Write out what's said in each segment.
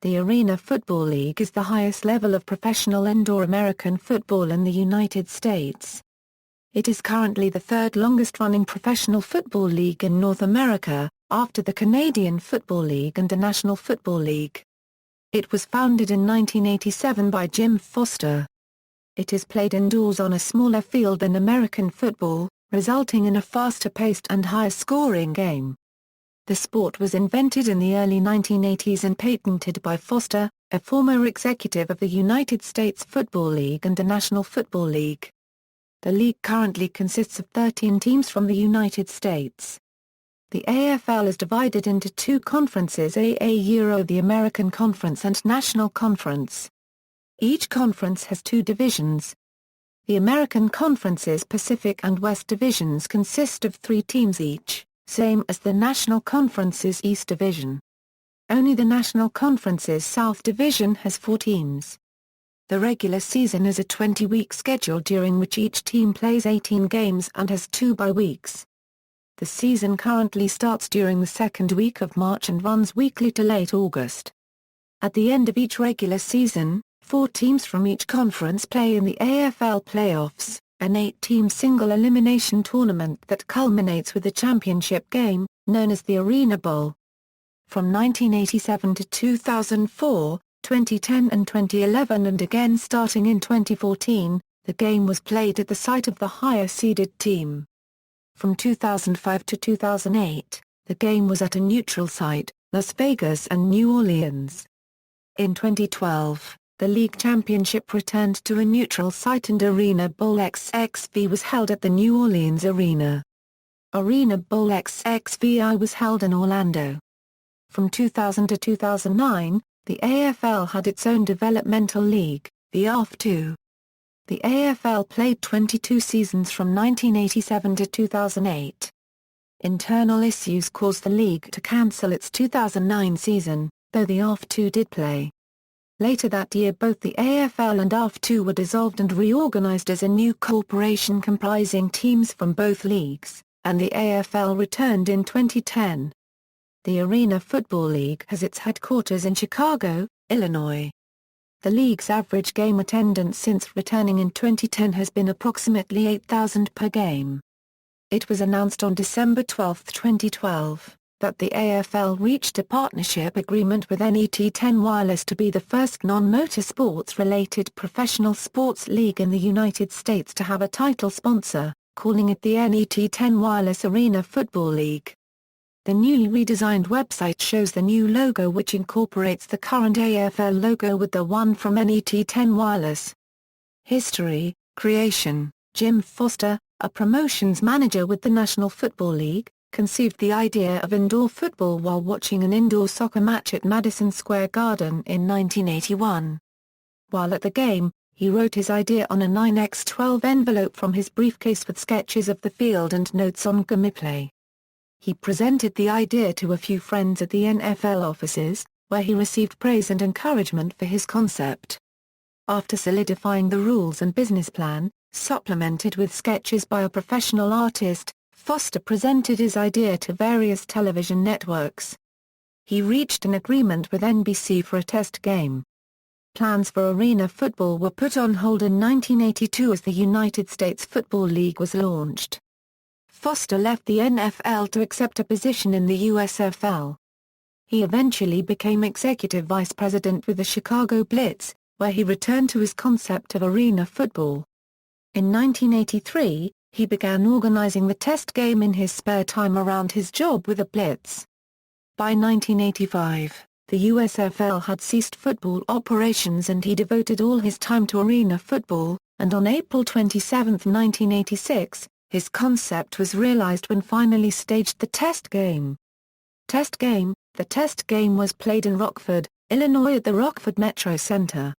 The Arena Football League is the highest level of professional indoor American football in the United States. It is currently the third longest-running professional football league in North America, after the Canadian Football League and the National Football League. It was founded in 1987 by Jim Foster. It is played indoors on a smaller field than American football, resulting in a faster-paced and higher-scoring game. The sport was invented in the early 1980s and patented by Foster, a former executive of the United States Football League and the National Football League. The league currently consists of 13 teams from the United States. The AFL is divided into two conferences: AA the American Conference and National Conference. Each conference has two divisions. The American Conference's Pacific and West divisions consist of 3 teams each, same as the National Conference's East Division. Only the National Conference's South Division has 4 teams. The regular season is a 20-week schedule during which each team plays 18 games and has 2 bye weeks. The season currently starts during the second week of March and runs weekly to late August. At the end of each regular season, 4 teams from each conference play in the AFL playoffs, an 8-team single-elimination tournament that culminates with a championship game, known as the Arena Bowl. From 1987 to 2004, 2010 and 2011 and again starting in 2014, the game was played at the site of the higher-seeded team. From 2005 to 2008, the game was at a neutral site, Las Vegas and New Orleans. In 2012, the league championship returned to a neutral site and Arena Bowl XXV was held at the New Orleans Arena. Arena Bowl XXVI was held in Orlando. From 2000 to 2009, the AFL had its own developmental league, the AF2. The AFL played 22 seasons from 1987 to 2008. Internal issues caused the league to cancel its 2009 season, though the AF2 did play. Later that year both the AFL and AF2 were dissolved and reorganized as a new corporation comprising teams from both leagues, and the AFL returned in 2010. The Arena Football League has its headquarters in Chicago, Illinois. The league's average game attendance since returning in 2010 has been approximately 8,000 per game. It was announced on December 12, 2012, that the AFL reached a partnership agreement with NET10 Wireless to be the first non-motorsports-related professional sports league in the United States to have a title sponsor, calling it the NET10 Wireless Arena Football League. The newly redesigned website shows the new logo which incorporates the current AFL logo with the one from NET10 Wireless. History, creation: Jim Foster, a promotions manager with the National Football League, conceived the idea of indoor football while watching an indoor soccer match at Madison Square Garden in 1981. While at the game, he wrote his idea on a 9x12 envelope from his briefcase with sketches of the field and notes on gameplay. He presented the idea to a few friends at the NFL offices, where he received praise and encouragement for his concept. After solidifying the rules and business plan, supplemented with sketches by a professional artist, Foster presented his idea to various television networks. He reached an agreement with NBC for a test game. Plans for arena football were put on hold in 1982 as the United States Football League was launched. Foster left the NFL to accept a position in the USFL. He eventually became executive vice president with the Chicago Blitz, where he returned to his concept of arena football. In 1983, he began organizing the test game in his spare time around his job with the Blitz. By 1985, the USFL had ceased football operations and he devoted all his time to arena football, and on April 27, 1986, his concept was realized when finally staged the test game. The test game was played in Rockford, Illinois at the Rockford Metro Center.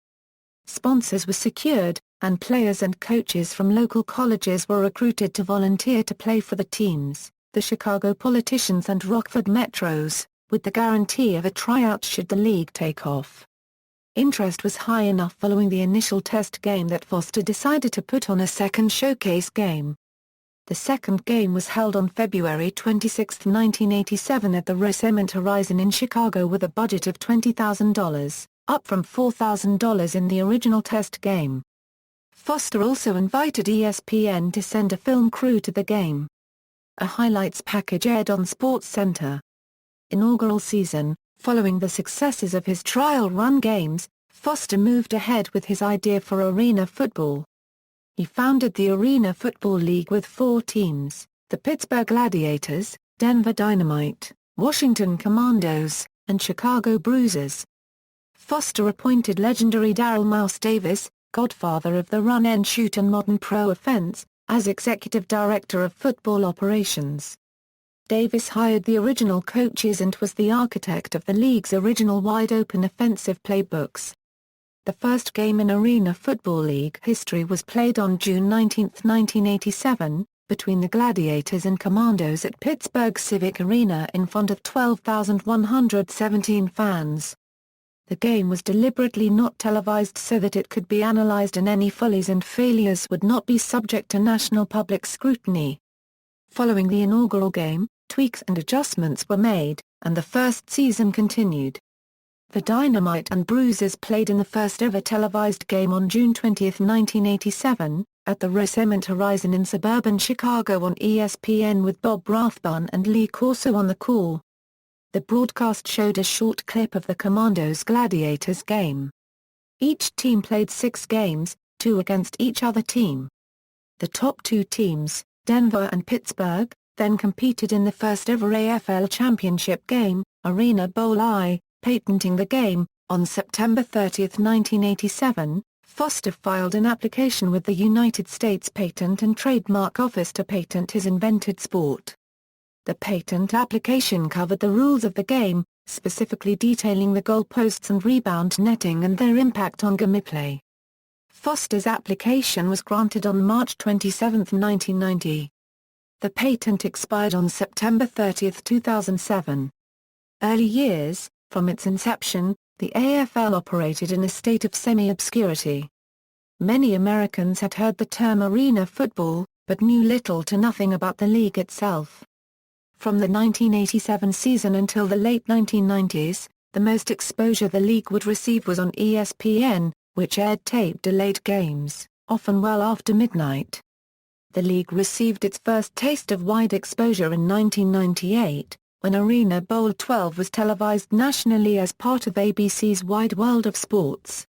Sponsors were secured, and players and coaches from local colleges were recruited to volunteer to play for the teams, the Chicago Politicians and Rockford Metros, with the guarantee of a tryout should the league take off. Interest was high enough following the initial test game that Foster decided to put on a second showcase game. The second game was held on February 26, 1987 at the Rosemont Horizon in Chicago with a budget of $20,000, up from $4,000 in the original test game. Foster also invited ESPN to send a film crew to the game. A highlights package aired on SportsCenter. Inaugural season. Following the successes of his trial run games, Foster moved ahead with his idea for arena football. He founded the Arena Football League with 4 teams, the Pittsburgh Gladiators, Denver Dynamite, Washington Commandos, and Chicago Bruisers. Foster appointed legendary Darryl Mouse Davis, godfather of the run-and-shoot and modern pro offense, as executive director of football operations. Davis hired the original coaches and was the architect of the league's original wide-open offensive playbooks. The first game in Arena Football League history was played on June 19, 1987, between the Gladiators and Commandos at Pittsburgh Civic Arena in front of 12,117 fans. The game was deliberately not televised so that it could be analyzed and any follies and failures would not be subject to national public scrutiny. Following the inaugural game, tweaks and adjustments were made, and the first season continued. The Dynamite and Bruisers played in the first ever televised game on June 20, 1987, at the Rosemont Horizon in suburban Chicago on ESPN with Bob Rathbun and Lee Corso on the call. The broadcast showed a short clip of the Commandos Gladiators game. Each team played 6 games, 2 against each other team. The top 2 teams, Denver and Pittsburgh, then competed in the first ever AFL Championship game, Arena Bowl I, patenting the game. On September 30, 1987, Foster filed an application with the United States Patent and Trademark Office to patent his invented sport. The patent application covered the rules of the game, specifically detailing the goalposts and rebound netting and their impact on gameplay. Foster's application was granted on March 27, 1990. The patent expired on September 30, 2007. Early years. From its inception, the AFL operated in a state of semi-obscurity. Many Americans had heard the term arena football, but knew little to nothing about the league itself. From the 1987 season until the late 1990s, the most exposure the league would receive was on ESPN, which aired tape-delayed games, often well after midnight. The league received its first taste of wide exposure in 1998, when Arena Bowl 12 was televised nationally as part of ABC's Wide World of Sports.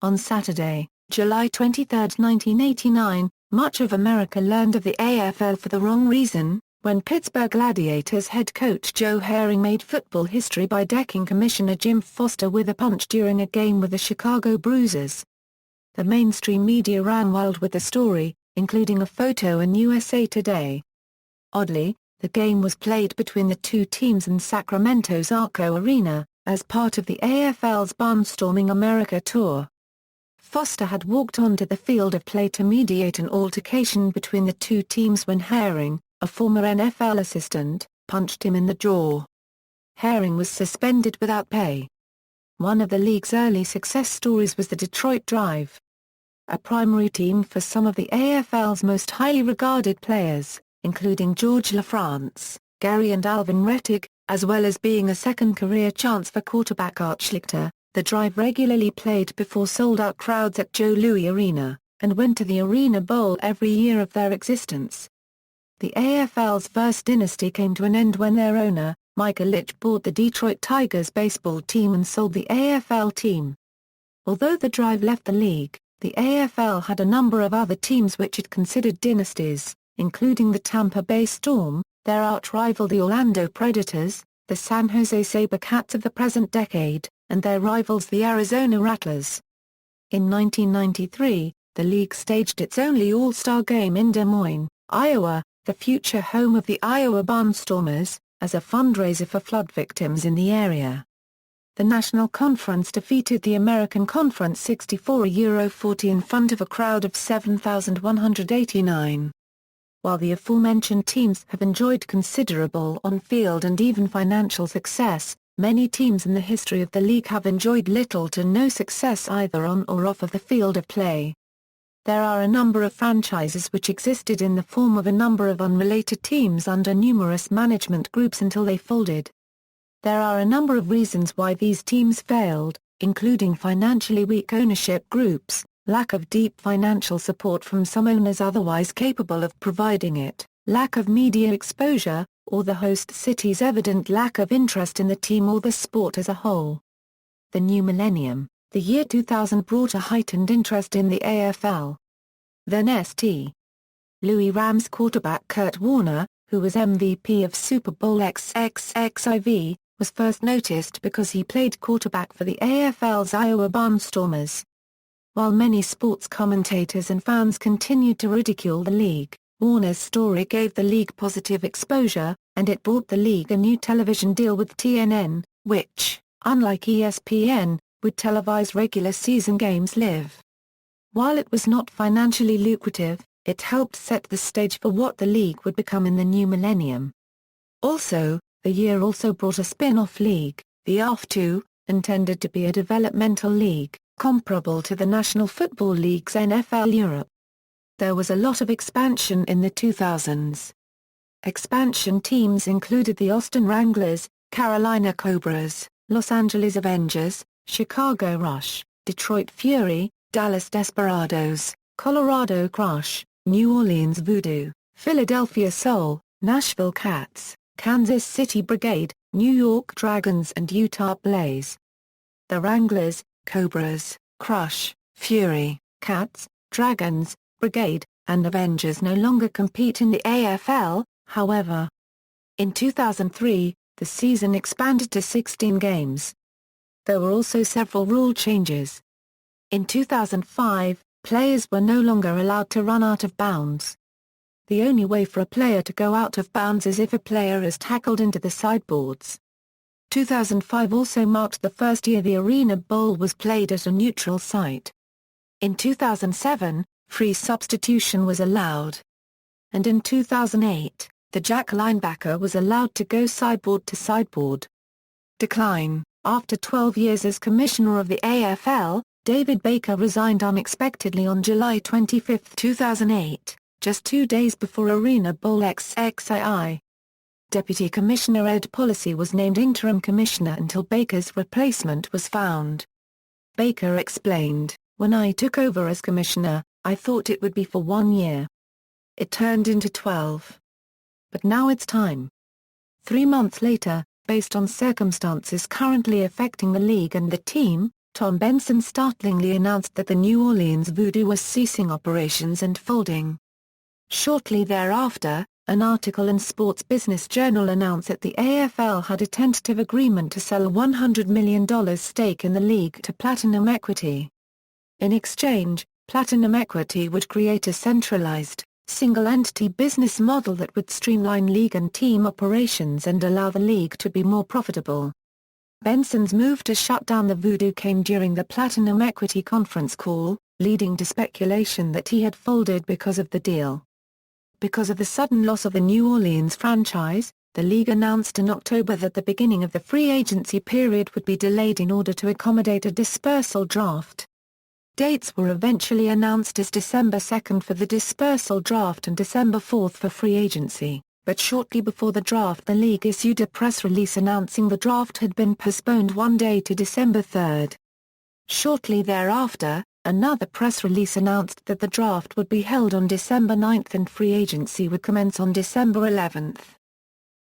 On Saturday, July 23, 1989, much of America learned of the AFL for the wrong reason, when Pittsburgh Gladiators head coach Joe Herring made football history by decking Commissioner Jim Foster with a punch during a game with the Chicago Bruisers. The mainstream media ran wild with the story, including a photo in USA Today. Oddly, the game was played between the 2 teams in Sacramento's Arco Arena, as part of the AFL's Barnstorming America tour. Foster had walked onto the field of play to mediate an altercation between the 2 teams when Herring, a former NFL assistant, punched him in the jaw. Herring was suspended without pay. One of the league's early success stories was the Detroit Drive. A primary team for some of the AFL's most highly regarded players, including George LaFrance, Gary and Alvin Rettig, as well as being a second career chance for quarterback Art Schlichter. The Drive regularly played before sold-out crowds at Joe Louis Arena, and went to the Arena Bowl every year of their existence. The AFL's first dynasty came to an end when their owner, Mike Ilitch, bought the Detroit Tigers baseball team and sold the AFL team. Although the Drive left the league, the AFL had a number of other teams which it considered dynasties, including the Tampa Bay Storm, their arch-rival the Orlando Predators, the San Jose SaberCats of the present decade, and their rivals the Arizona Rattlers. In 1993, the league staged its only All-Star game in Des Moines, Iowa, the future home of the Iowa Barnstormers, as a fundraiser for flood victims in the area. The National Conference defeated the American Conference 64-40 in front of a crowd of 7,189. While the aforementioned teams have enjoyed considerable on-field and even financial success, many teams in the history of the league have enjoyed little to no success either on or off of the field of play. There are a number of franchises which existed in the form of a number of unrelated teams under numerous management groups until they folded. There are a number of reasons why these teams failed, including financially weak ownership groups, lack of deep financial support from some owners otherwise capable of providing it, lack of media exposure, or the host city's evident lack of interest in the team or the sport as a whole. The new millennium, the year 2000, brought a heightened interest in the AFL. Then St. Louis Rams quarterback Kurt Warner, who was MVP of Super Bowl XXXIV, was first noticed because he played quarterback for the AFL's Iowa Barnstormers. While many sports commentators and fans continued to ridicule the league, Warner's story gave the league positive exposure, and it brought the league a new television deal with TNN, which, unlike ESPN, would televise regular season games live. While it was not financially lucrative, it helped set the stage for what the league would become in the new millennium. Also, the year also brought a spin-off league, the AF2, intended to be a developmental league, comparable to the National Football League's NFL Europe. There was a lot of expansion in the 2000s. Expansion teams included the Austin Wranglers, Carolina Cobras, Los Angeles Avengers, Chicago Rush, Detroit Fury, Dallas Desperados, Colorado Crush, New Orleans Voodoo, Philadelphia Soul, Nashville Cats, Kansas City Brigade, New York Dragons and Utah Blaze. The Wranglers, Cobras, Crush, Fury, Cats, Dragons, Brigade, and Avengers no longer compete in the AFL, however. In 2003, the season expanded to 16 games. There were also several rule changes. In 2005, players were no longer allowed to run out of bounds. The only way for a player to go out of bounds is if a player is tackled into the sideboards. 2005 also marked the first year the Arena Bowl was played at a neutral site. In 2007, free substitution was allowed. And in 2008, the jack linebacker was allowed to go sideboard to sideboard. Decline. After 12 years as commissioner of the AFL, David Baker resigned unexpectedly on July 25, 2008. Just 2 days before Arena Bowl XXII. Deputy Commissioner Ed Policy was named interim commissioner until Baker's replacement was found. Baker explained, "When I took over as commissioner, I thought it would be for 1 year. It turned into 12. But now it's time." 3 months later, based on circumstances currently affecting the league and the team, Tom Benson startlingly announced that the New Orleans Voodoo was ceasing operations and folding. Shortly thereafter, an article in Sports Business Journal announced that the AFL had a tentative agreement to sell a $100 million stake in the league to Platinum Equity. In exchange, Platinum Equity would create a centralized, single-entity business model that would streamline league and team operations and allow the league to be more profitable. Benson's move to shut down the Voodoo came during the Platinum Equity conference call, leading to speculation that he had folded because of the deal. Because of the sudden loss of the New Orleans franchise, the league announced in October that the beginning of the free agency period would be delayed in order to accommodate a dispersal draft. Dates were eventually announced as December 2 for the dispersal draft and December 4 for free agency, but shortly before the draft the league issued a press release announcing the draft had been postponed 1 day to December 3. Shortly thereafter, another press release announced that the draft would be held on December 9 and free agency would commence on December 11.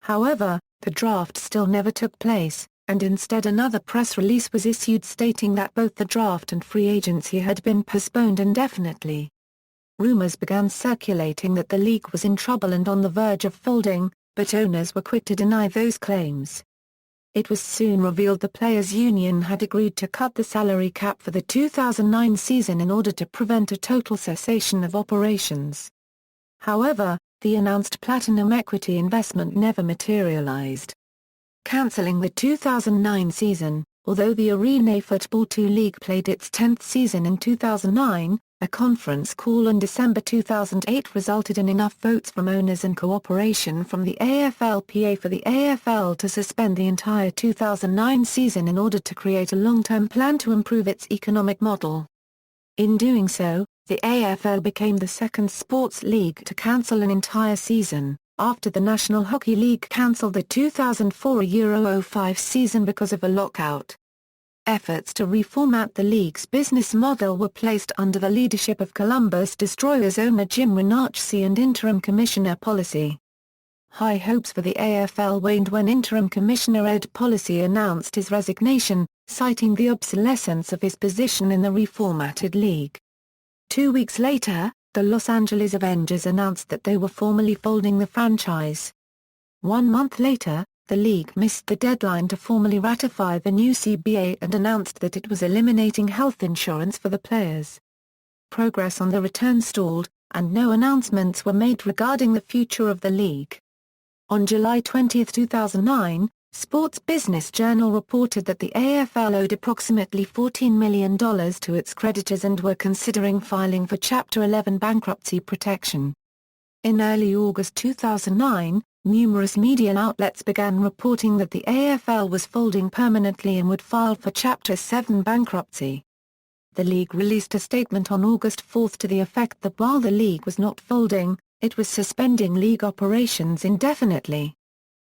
However, the draft still never took place, and instead another press release was issued stating that both the draft and free agency had been postponed indefinitely. Rumors began circulating that the league was in trouble and on the verge of folding, but owners were quick to deny those claims. It was soon revealed the Players' Union had agreed to cut the salary cap for the 2009 season in order to prevent a total cessation of operations. However, the announced Platinum Equity investment never materialized. Canceling the 2009 season, although the Arena Football 2 League played its 10th season in 2009, a conference call in December 2008 resulted in enough votes from owners and cooperation from the AFLPA for the AFL to suspend the entire 2009 season in order to create a long-term plan to improve its economic model. In doing so, The AFL became the second sports league to cancel an entire season, after the National Hockey League cancelled the 2004 Euro 05 season because of a lockout. Efforts to reformat the league's business model were placed under the leadership of Columbus Destroyers owner Jim Renacci and interim commissioner Policy. High hopes for the AFL waned when interim commissioner Ed Policy announced his resignation, citing the obsolescence of his position in the reformatted league. 2 weeks later, the Los Angeles Avengers announced that they were formally folding the franchise. 1 month later, the league missed the deadline to formally ratify the new CBA and announced that it was eliminating health insurance for the players. Progress on the return stalled, and no announcements were made regarding the future of the league. On July 20, 2009, Sports Business Journal reported that the AFL owed approximately $14 million to its creditors and were considering filing for Chapter 11 bankruptcy protection. In early August 2009, numerous media outlets began reporting that the AFL was folding permanently and would file for Chapter 7 bankruptcy. The league released a statement on August 4 to the effect that while the league was not folding, it was suspending league operations indefinitely.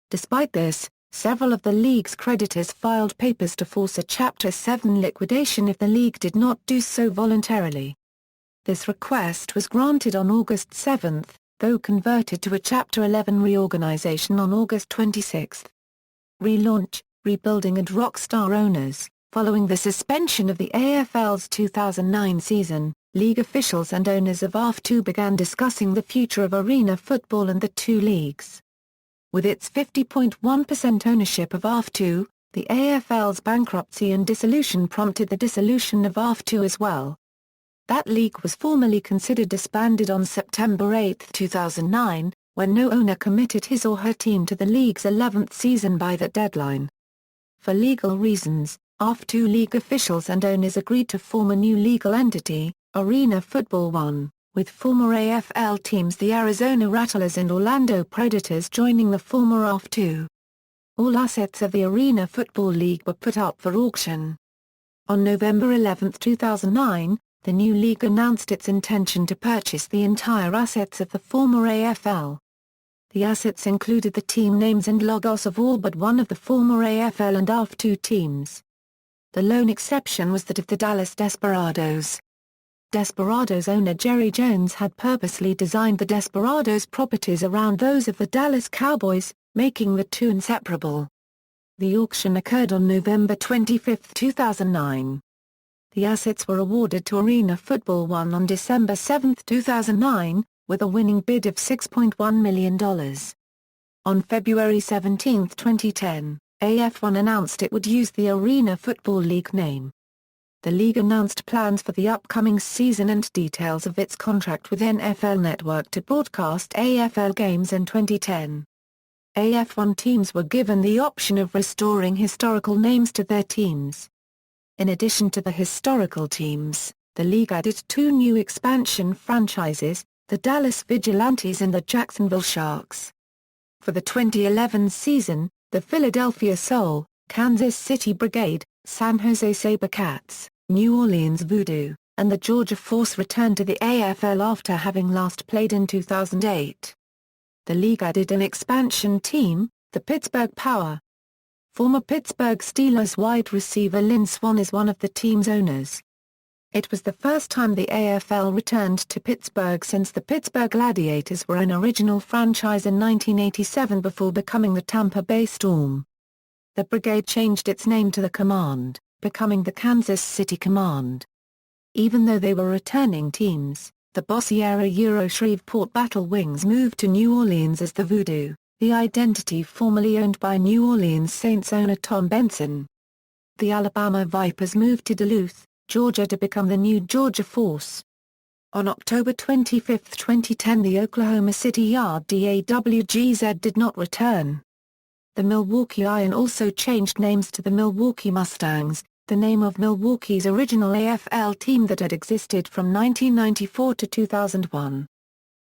Despite this, several of the league's creditors filed papers to force a Chapter 7 liquidation if the league did not do so voluntarily. This request was granted on August 7, though converted to a Chapter 11 reorganization on August 26. Relaunch, rebuilding and rockstar owners. Following the suspension of the AFL's 2009 season, league officials and owners of AF2 began discussing the future of arena football and the two leagues. With its 50.1% ownership of AF2, the AFL's bankruptcy and dissolution prompted the dissolution of AF2 as well. That league was formally considered disbanded on September 8, 2009, when no owner committed his or her team to the league's 11th season by that deadline. For legal reasons, AF2 league officials and owners agreed to form a new legal entity, Arena Football One, with former AFL teams the Arizona Rattlers and Orlando Predators joining the former AF2. All assets of the Arena Football League were put up for auction. On November 11, 2009, the new league announced its intention to purchase the entire assets of the former AFL. The assets included the team names and logos of all but one of the former AFL and AF2 teams. The lone exception was that of the Dallas Desperados. Desperados owner Jerry Jones had purposely designed the Desperados properties around those of the Dallas Cowboys, making the two inseparable. The auction occurred on November 25, 2009. The assets were awarded to Arena Football One on December 7, 2009, with a winning bid of $6.1 million. On February 17, 2010, AF1 announced it would use the Arena Football League name. The league announced plans for the upcoming season and details of its contract with NFL Network to broadcast AFL games in 2010. AF1 teams were given the option of restoring historical names to their teams. In addition to the historical teams, the league added two new expansion franchises, the Dallas Vigilantes and the Jacksonville Sharks. For the 2011 season, the Philadelphia Soul, Kansas City Brigade, San Jose SaberCats, New Orleans Voodoo, and the Georgia Force returned to the AFL after having last played in 2008. The league added an expansion team, the Pittsburgh Power. Former Pittsburgh Steelers wide receiver Lynn Swann is one of the team's owners. It was the first time the AFL returned to Pittsburgh since the Pittsburgh Gladiators were an original franchise in 1987 before becoming the Tampa Bay Storm. The Brigade changed its name to the Command, becoming the Kansas City Command. Even though they were returning teams, the Bossy-era Shreveport Battle Wings moved to New Orleans as the Voodoo, the identity formerly owned by New Orleans Saints owner Tom Benson. The Alabama Vipers moved to Duluth, Georgia to become the new Georgia Force. On October 25, 2010 the Oklahoma City Yard DAWGZ did not return. The Milwaukee Iron also changed names to the Milwaukee Mustangs, the name of Milwaukee's original AFL team that had existed from 1994 to 2001.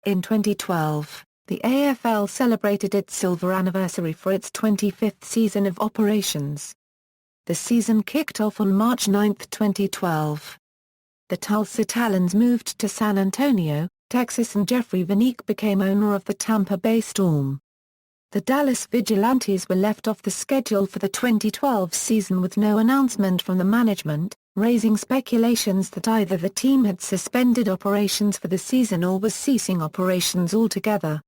In 2012, the AFL celebrated its silver anniversary for its 25th season of operations. The season kicked off on March 9, 2012. the Tulsa Talons moved to San Antonio, Texas, and Jeffrey Vanik became owner of the Tampa Bay Storm. The Dallas Vigilantes were left off the schedule for the 2012 season with no announcement from the management, raising speculations that either the team had suspended operations for the season or was ceasing operations altogether.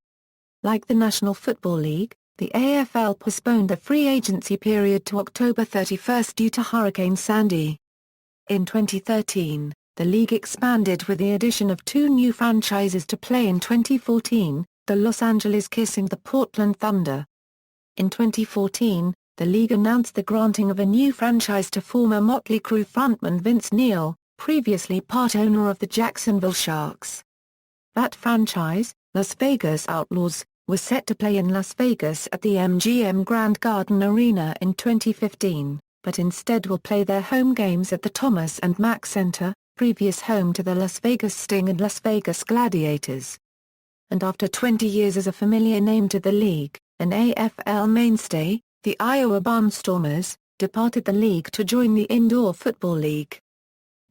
Like the National Football League, the AFL postponed the free agency period to October 31 due to Hurricane Sandy. In 2013, the league expanded with the addition of 2 new franchises to play in 2014, the Los Angeles Kings and the Portland Thunder. In 2014, the league announced the granting of a new franchise to former Motley Crue frontman Vince Neil, previously part owner of the Jacksonville Sharks. That franchise, Las Vegas Outlaws, was set to play in Las Vegas at the MGM Grand Garden Arena in 2015, but instead will play their home games at the Thomas and Mack Center, previous home to the Las Vegas Sting and Las Vegas Gladiators. And after 20 years as a familiar name to the league, an AFL mainstay, the Iowa Barnstormers, departed the league to join the Indoor Football League.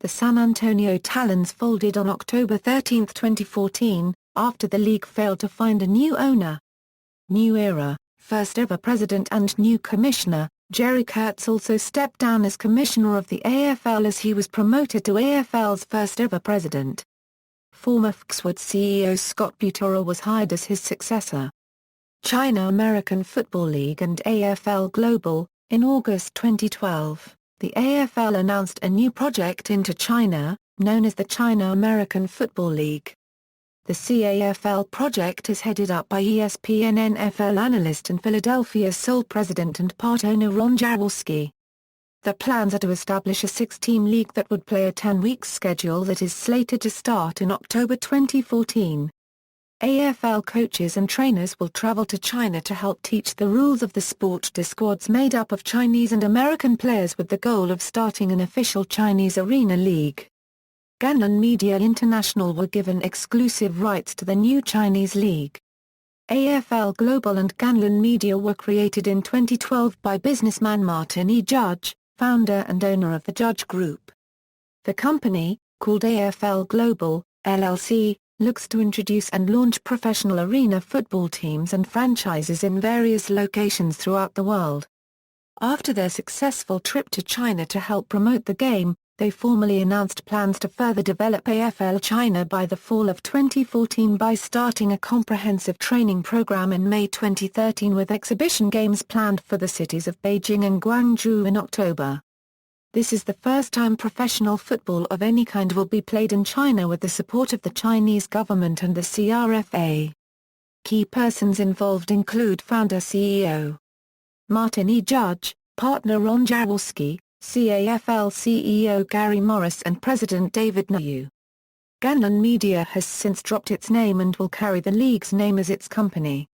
The San Antonio Talons folded on October 13, 2014, after the league failed to find a new owner. New era, first ever president and new commissioner, Jerry Kurtz also stepped down as commissioner of the AFL as he was promoted to AFL's first ever president. Former Foxwood CEO Scott Butera was hired as his successor. China American Football League and AFL Global. In August 2012, the AFL announced a new project into China, known as the China American Football League. The CAFL project is headed up by ESPN NFL analyst and Philadelphia's sole president and part owner Ron Jaworski. The plans are to establish a 6-team league that would play a 10-week schedule that is slated to start in October 2014. AFL coaches and trainers will travel to China to help teach the rules of the sport to squads made up of Chinese and American players with the goal of starting an official Chinese arena league. Ganlin Media International were given exclusive rights to the new Chinese league. AFL Global and Ganlin Media were created in 2012 by businessman Martin E. Judge, founder and owner of the Judge Group. The company, called AFL Global, LLC, looks to introduce and launch professional arena football teams and franchises in various locations throughout the world. After their successful trip to China to help promote the game, they formally announced plans to further develop AFL China by the fall of 2014 by starting a comprehensive training program in May 2013 with exhibition games planned for the cities of Beijing and Guangzhou in October. This is the first time professional football of any kind will be played in China with the support of the Chinese government and the CRFA. Key persons involved include founder CEO Martin E. Judge, partner Ron Jaworski, CAFL CEO Gary Morris and President David Nayu. Ganlin Media has since dropped its name and will carry the league's name as its company.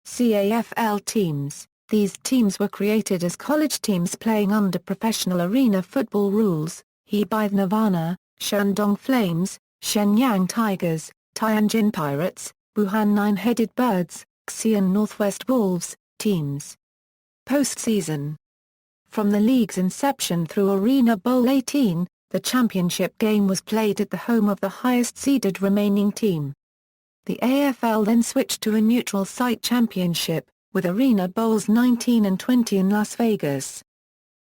CAFL teams. These teams were created as college teams playing under professional arena football rules: Hebei Nirvana, Shandong Flames, Shenyang Tigers, Tianjin Pirates, Wuhan Nine-Headed Birds, Xi'an Northwest Wolves, teams. Postseason. From the league's inception through Arena Bowl 18, the championship game was played at the home of the highest-seeded remaining team. The AFL then switched to a neutral site championship, with Arena Bowls 19 and 20 in Las Vegas.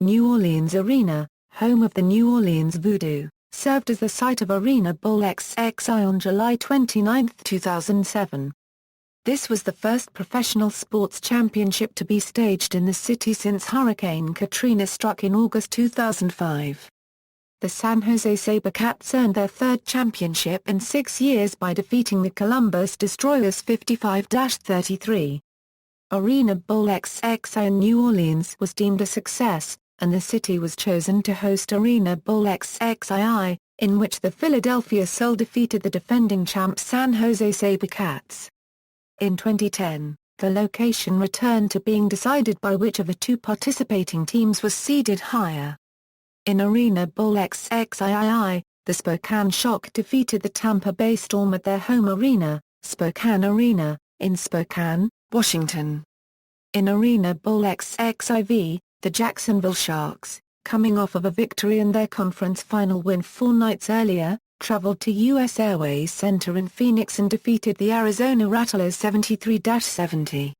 New Orleans Arena, home of the New Orleans Voodoo, served as the site of Arena Bowl XXI on July 29, 2007. This was the first professional sports championship to be staged in the city since Hurricane Katrina struck in August 2005. The San Jose SaberCats earned their third championship in 6 years by defeating the Columbus Destroyers 55-33. Arena Bowl XXI in New Orleans was deemed a success, and the city was chosen to host Arena Bowl XXII, in which the Philadelphia Soul defeated the defending champ San Jose SaberCats. In 2010, the location returned to being decided by which of the two participating teams was seeded higher. In Arena Bowl XXII, the Spokane Shock defeated the Tampa Bay Storm at their home arena, Spokane Arena, in Spokane, Washington. In Arena Bowl XXIV, the Jacksonville Sharks, coming off of a victory in their conference final win 4 nights earlier, traveled to U.S. Airways Center in Phoenix and defeated the Arizona Rattlers 73-70.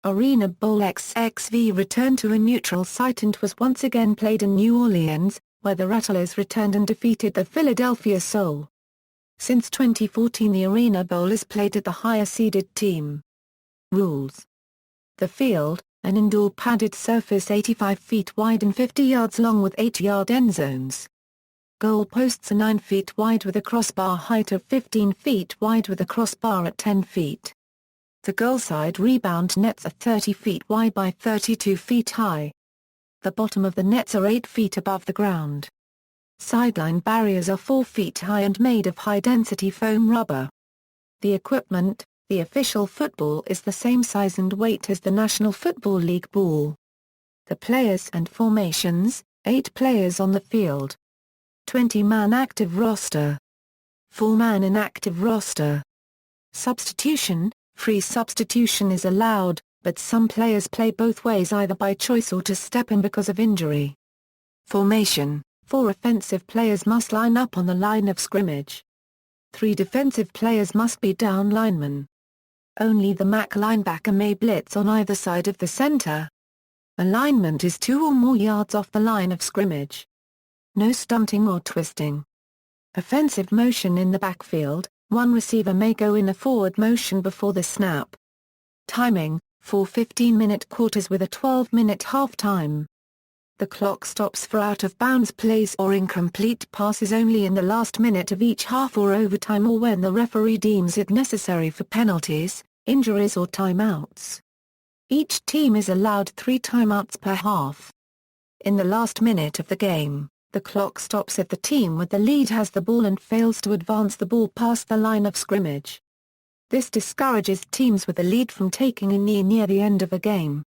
Arena Bowl XXV returned to a neutral site and was once again played in New Orleans, where the Rattlers returned and defeated the Philadelphia Soul. Since 2014 the Arena Bowl is played at the higher-seeded team. Rules: the field, an indoor padded surface 85 feet wide and 50 yards long with 8-yard end zones. Goal posts are 9 feet wide with a crossbar height of 15 feet wide with a crossbar at 10 feet. The goal side rebound nets are 30 feet wide by 32 feet high. The bottom of the nets are 8 feet above the ground. Sideline barriers are 4 feet high and made of high-density foam rubber. The equipment: the official football is the same size and weight as the National Football League ball. The players and formations: 8 players on the field. 20-man active roster. 4-man inactive roster. Substitution: free substitution is allowed, but some players play both ways either by choice or to step in because of injury. Formation: 4 offensive players must line up on the line of scrimmage. 3 defensive players must be down linemen. Only the MAC linebacker may blitz on either side of the center. Alignment is 2 or more yards off the line of scrimmage. No stunting or twisting. Offensive motion in the backfield: 1 receiver may go in a forward motion before the snap. Timing: 4 15-minute quarters with a 12-minute halftime. The clock stops for out-of-bounds plays or incomplete passes only in the last minute of each half or overtime or when the referee deems it necessary for penalties, injuries or timeouts. Each team is allowed 3 timeouts per half. In the last minute of the game, the clock stops if the team with the lead has the ball and fails to advance the ball past the line of scrimmage. This discourages teams with the lead from taking a knee near the end of a game.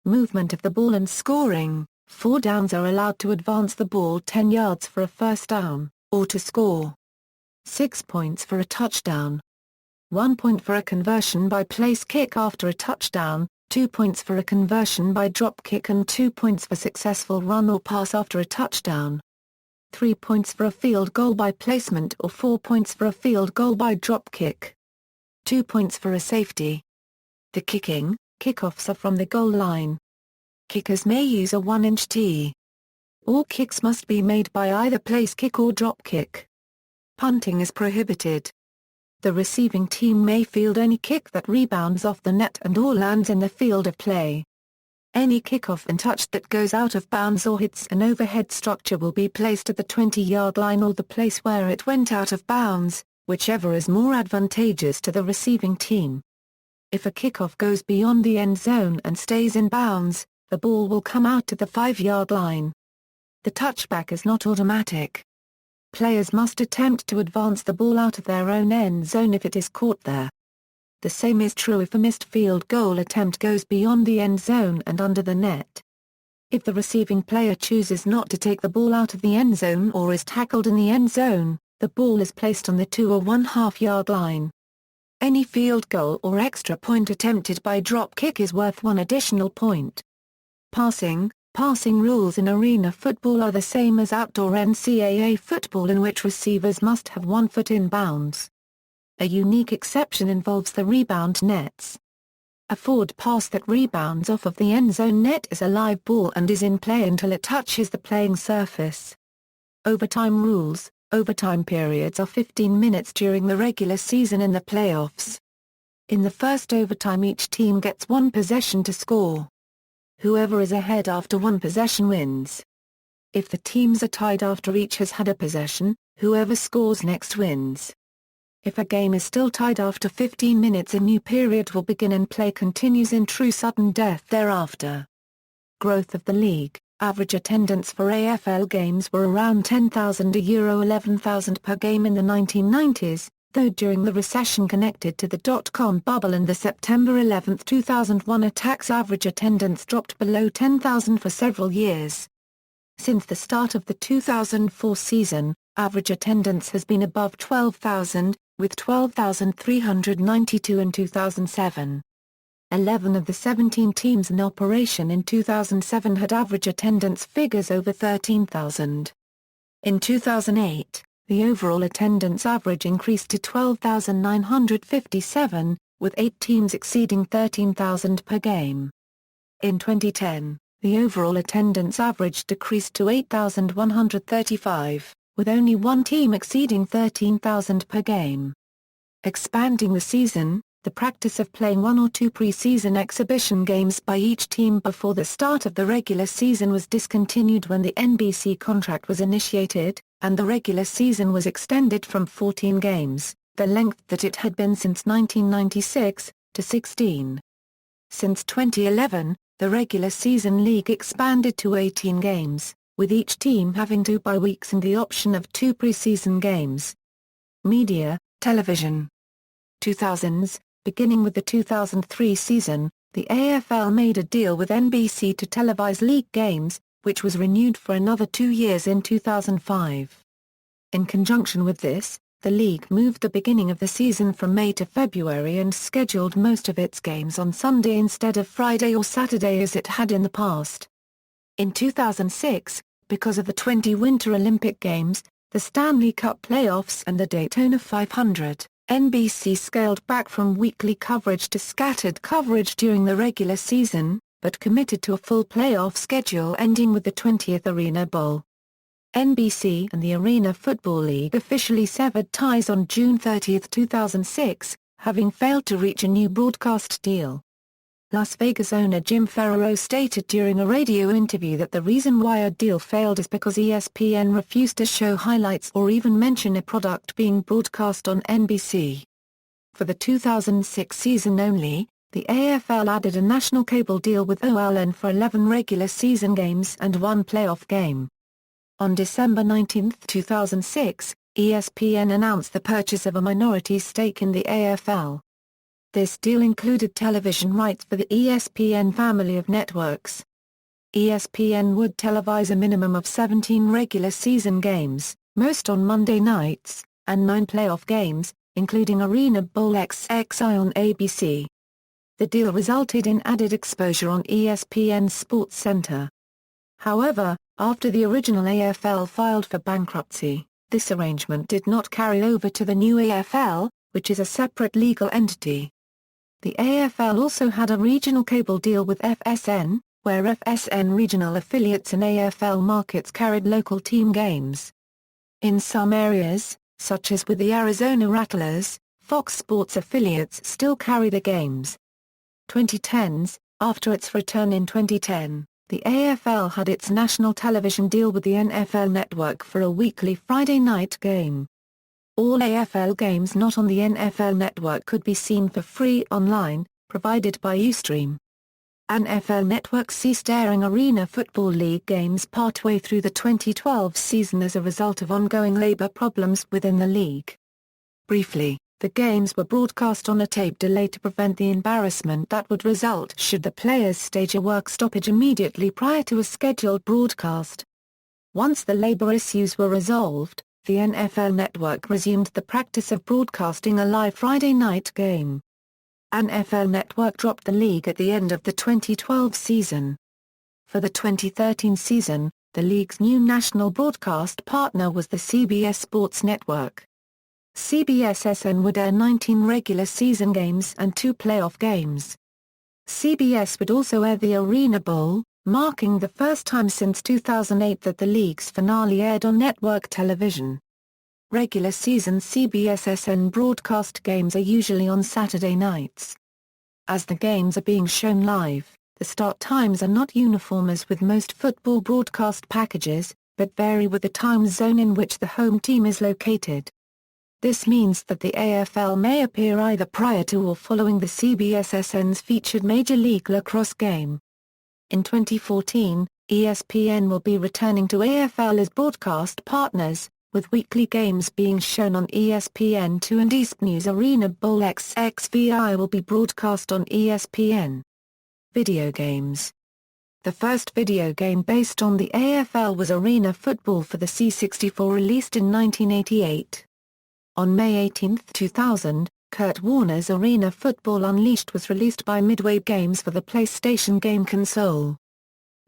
Movement of the ball and scoring: 4 downs are allowed to advance the ball 10 yards for a first down, or to score. 6 points for a touchdown. 1 point for a conversion by place kick after a touchdown, 2 points for a conversion by drop kick and 2 points for successful run or pass after a touchdown. 3 points for a field goal by placement or 4 points for a field goal by drop kick. 2 points for a safety. The kickoffs are from the goal line. Kickers may use a 1-inch tee. All kicks must be made by either place kick or drop kick. Punting is prohibited. The receiving team may field any kick that rebounds off the net and/or lands in the field of play. Any kickoff untouched that goes out of bounds or hits an overhead structure will be placed at the 20-yard line or the place where it went out of bounds, whichever is more advantageous to the receiving team. If a kickoff goes beyond the end zone and stays in bounds, the ball will come out to the 5-yard line. The touchback is not automatic. Players must attempt to advance the ball out of their own end zone if it is caught there. The same is true if a missed field goal attempt goes beyond the end zone and under the net. If the receiving player chooses not to take the ball out of the end zone or is tackled in the end zone, the ball is placed on the 2 or 1/2 yard line. Any field goal or extra point attempted by drop kick is worth 1 additional point. Passing rules in arena football are the same as outdoor NCAA football, in which receivers must have 1 foot in bounds. A unique exception involves the rebound nets. A forward pass that rebounds off of the end zone net is a live ball and is in play until it touches the playing surface. Overtime rules: overtime periods are 15 minutes during the regular season and the playoffs. In the first overtime each team gets 1 possession to score. Whoever is ahead after 1 possession wins. If the teams are tied after each has had a possession, whoever scores next wins. If a game is still tied after 15 minutes, a new period will begin and play continues in true sudden death thereafter. Growth of the league: average attendance for AFL games were around 10,000 to €11,000 per game in the 1990s, though during the recession connected to the dot-com bubble and the September 11, 2001 attacks, average attendance dropped below 10,000 for several years. Since the start of the 2004 season, average attendance has been above 12,000, with 12,392 in 2007. 11 of the 17 teams in operation in 2007 had average attendance figures over 13,000. In 2008, the overall attendance average increased to 12,957, with 8 teams exceeding 13,000 per game. In 2010, the overall attendance average decreased to 8,135, with only 1 team exceeding 13,000 per game. Expanding the season, the practice of playing 1 or 2 pre-season exhibition games by each team before the start of the regular season was discontinued when the NBC contract was initiated, and the regular season was extended from 14 games, the length that it had been since 1996, to 16. Since 2011, the regular season league expanded to 18 games, with each team having 2 bye weeks and the option of 2 pre-season games. Media, television. 2000s, beginning with the 2003 season, the AFL made a deal with NBC to televise league games, which was renewed for another 2 years in 2005. In conjunction with this, the league moved the beginning of the season from May to February and scheduled most of its games on Sunday instead of Friday or Saturday as it had in the past. In 2006, because of the 20 Winter Olympic Games, the Stanley Cup playoffs and the Daytona 500, NBC scaled back from weekly coverage to scattered coverage during the regular season, but committed to a full playoff schedule ending with the 20th Arena Bowl. NBC and the Arena Football League officially severed ties on June 30, 2006, having failed to reach a new broadcast deal. Las Vegas owner Jim Ferraro stated during a radio interview that the reason why a deal failed is because ESPN refused to show highlights or even mention a product being broadcast on NBC. For the 2006 season only, the AFL added a national cable deal with OLN for 11 regular season games and 1 playoff game. On December 19, 2006, ESPN announced the purchase of a minority stake in the AFL. This deal included television rights for the ESPN family of networks. ESPN would televise a minimum of 17 regular season games, most on Monday nights, and 9 playoff games, including Arena Bowl XXI on ABC. The deal resulted in added exposure on ESPN's SportsCenter. However, after the original AFL filed for bankruptcy, this arrangement did not carry over to the new AFL, which is a separate legal entity. The AFL also had a regional cable deal with FSN, where FSN regional affiliates in AFL markets carried local team games. In some areas, such as with the Arizona Rattlers, Fox Sports affiliates still carry the games. 2010s, after its return in 2010. The AFL had its national television deal with the NFL Network for a weekly Friday night game. All AFL games not on the NFL Network could be seen for free online, provided by Ustream. NFL Network ceased airing Arena Football League games partway through the 2012 season as a result of ongoing labor problems within the league. Briefly, the games were broadcast on a tape delay to prevent the embarrassment that would result should the players stage a work stoppage immediately prior to a scheduled broadcast. Once the labor issues were resolved, the NFL Network resumed the practice of broadcasting a live Friday night game. NFL Network dropped the league at the end of the 2012 season. For the 2013 season, the league's new national broadcast partner was the CBS Sports Network. CBS-SN would air 19 regular season games and 2 playoff games. CBS would also air the Arena Bowl, marking the first time since 2008 that the league's finale aired on network television. Regular season CBS-SN broadcast games are usually on Saturday nights. As the games are being shown live, the start times are not uniform as with most football broadcast packages, but vary with the time zone in which the home team is located. This means that the AFL may appear either prior to or following the CBS-SN's featured Major League Lacrosse game. In 2014, ESPN will be returning to AFL as broadcast partners, with weekly games being shown on ESPN2 and EastNews Arena Bowl XXVI will be broadcast on ESPN. Video games. The first video game based on the AFL was Arena Football for the C64 released in 1988. On May 18, 2000, Kurt Warner's Arena Football Unleashed was released by Midway Games for the PlayStation game console.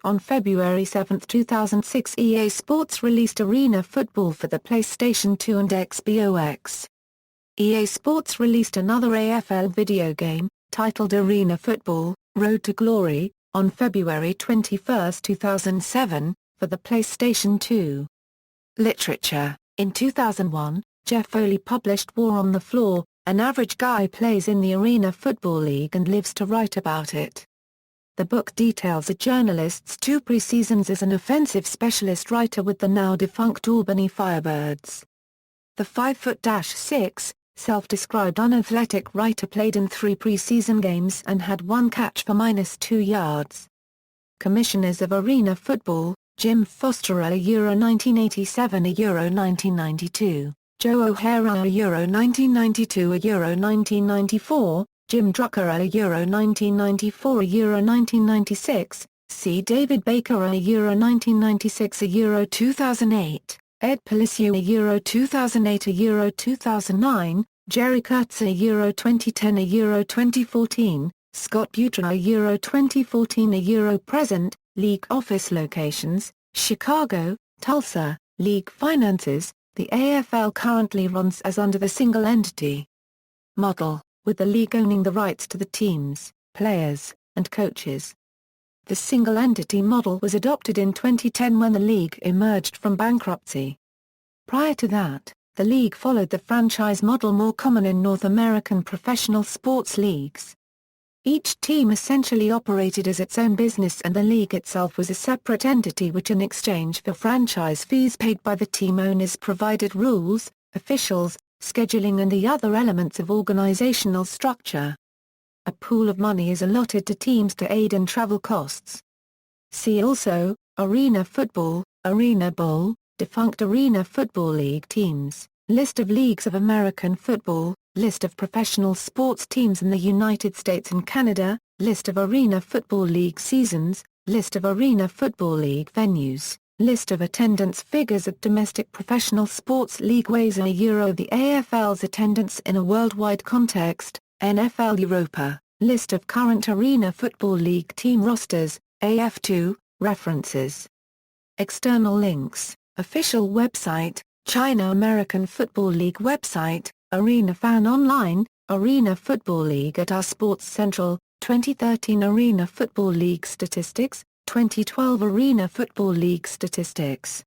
On February 7, 2006, EA Sports released Arena Football for the PlayStation 2 and Xbox. EA Sports released another AFL video game, titled Arena Football: Road to Glory, on February 21, 2007, for the PlayStation 2. Literature. In 2001, Jeff Foley published War on the Floor. An average guy plays in the Arena Football League and lives to write about it. The book details a journalist's 2 pre-seasons as an offensive specialist writer with the now-defunct Albany Firebirds. The 5'6", self-described unathletic writer played in 3 pre-season games and had 1 catch for -2 yards. Commissioners of Arena Football: Jim Foster Euro 1987 Euro 1992. Joe O'Hara Euro 1992 Euro 1994, Jim Drucker Euro 1994 Euro 1996, C. David Baker Euro 1996 Euro 2008, Ed Palacio Euro 2008 Euro 2009, Jerry Kurtz Euro 2010 Euro 2014, Scott Butra Euro 2014 Euro present, League office locations, Chicago, Tulsa, League finances. The AFL currently runs as under the single entity model, with the league owning the rights to the teams, players, and coaches. The single entity model was adopted in 2010 when the league emerged from bankruptcy. Prior to that, the league followed the franchise model more common in North American professional sports leagues. Each team essentially operated as its own business, and the league itself was a separate entity which, in exchange for franchise fees paid by the team owners, provided rules, officials, scheduling and the other elements of organizational structure. A pool of money is allotted to teams to aid in travel costs. See also, Arena Football, Arena Bowl, defunct Arena Football League teams, List of leagues of American football, List of professional sports teams in the United States and Canada, List of Arena Football League seasons, List of Arena Football League venues, List of attendance figures at domestic professional sports leagueways and Euro the AFL's attendance in a worldwide context, NFL Europa, List of current Arena Football League team rosters, AF2, references. External links, official website, China American Football League website, Arena Fan Online, Arena Football League at Our Sports Central, 2013 Arena Football League statistics, 2012 Arena Football League statistics.